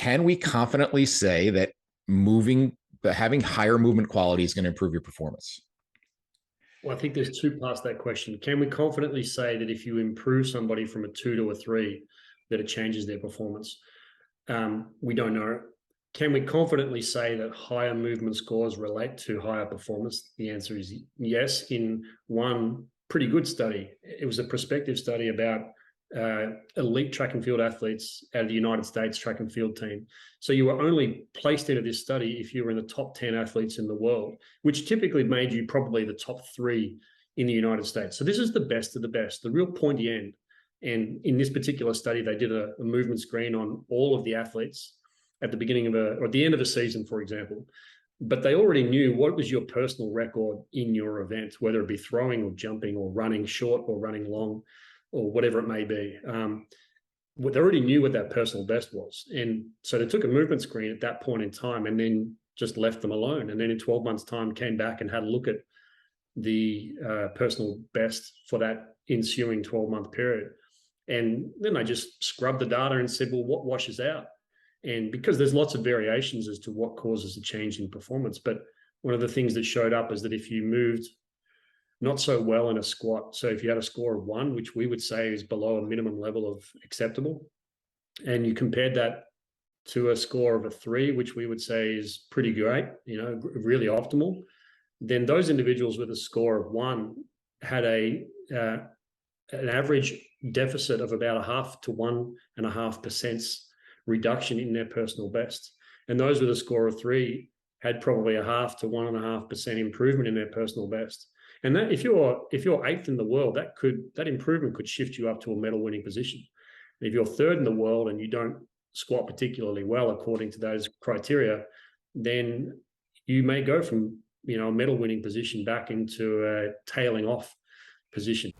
can we confidently say that having higher movement quality is going to improve your performance? Well, I think there's two parts to that question. Can we confidently say that if you improve somebody from a 2 to a 3, that it changes their performance? We don't know. Can we confidently say that higher movement scores relate to higher performance? The answer is yes. In one pretty good study, it was a prospective study about elite track and field athletes out of the United States track and field team. So you were only placed into this study if you were in the top 10 athletes in the world, which typically made you probably the top 3 in the United States. So this is the best of the best, the real pointy end. And in this particular study, they did a movement screen on all of the athletes at the beginning of or at the end of a season, for example. But they already knew what was your personal record in your event, whether it be throwing or jumping or running short or running long or whatever it may be. They already knew what that personal best was. And so they took a movement screen at that point in time and then just left them alone. And then in 12 months' time, came back and had a look at the personal best for that ensuing 12-month period. And then I just scrubbed the data and said, well, what washes out? And because there's lots of variations as to what causes a change in performance, but one of the things that showed up is that if you moved not so well in a squat, so if you had a score of 1, which we would say is below a minimum level of acceptable, and you compared that to a score of a 3, which we would say is pretty great, really optimal, then those individuals with a score of 1 had an average deficit of about 0.5 to 1.5% reduction in their personal best. And those with a score of 3 had probably 0.5 to 1.5% improvement in their personal best. And that if you're 8th in the world, that improvement could shift you up to a medal winning position. And if you're 3rd in the world and you don't squat particularly well according to those criteria, then you may go from a medal winning position back into a tailing off position.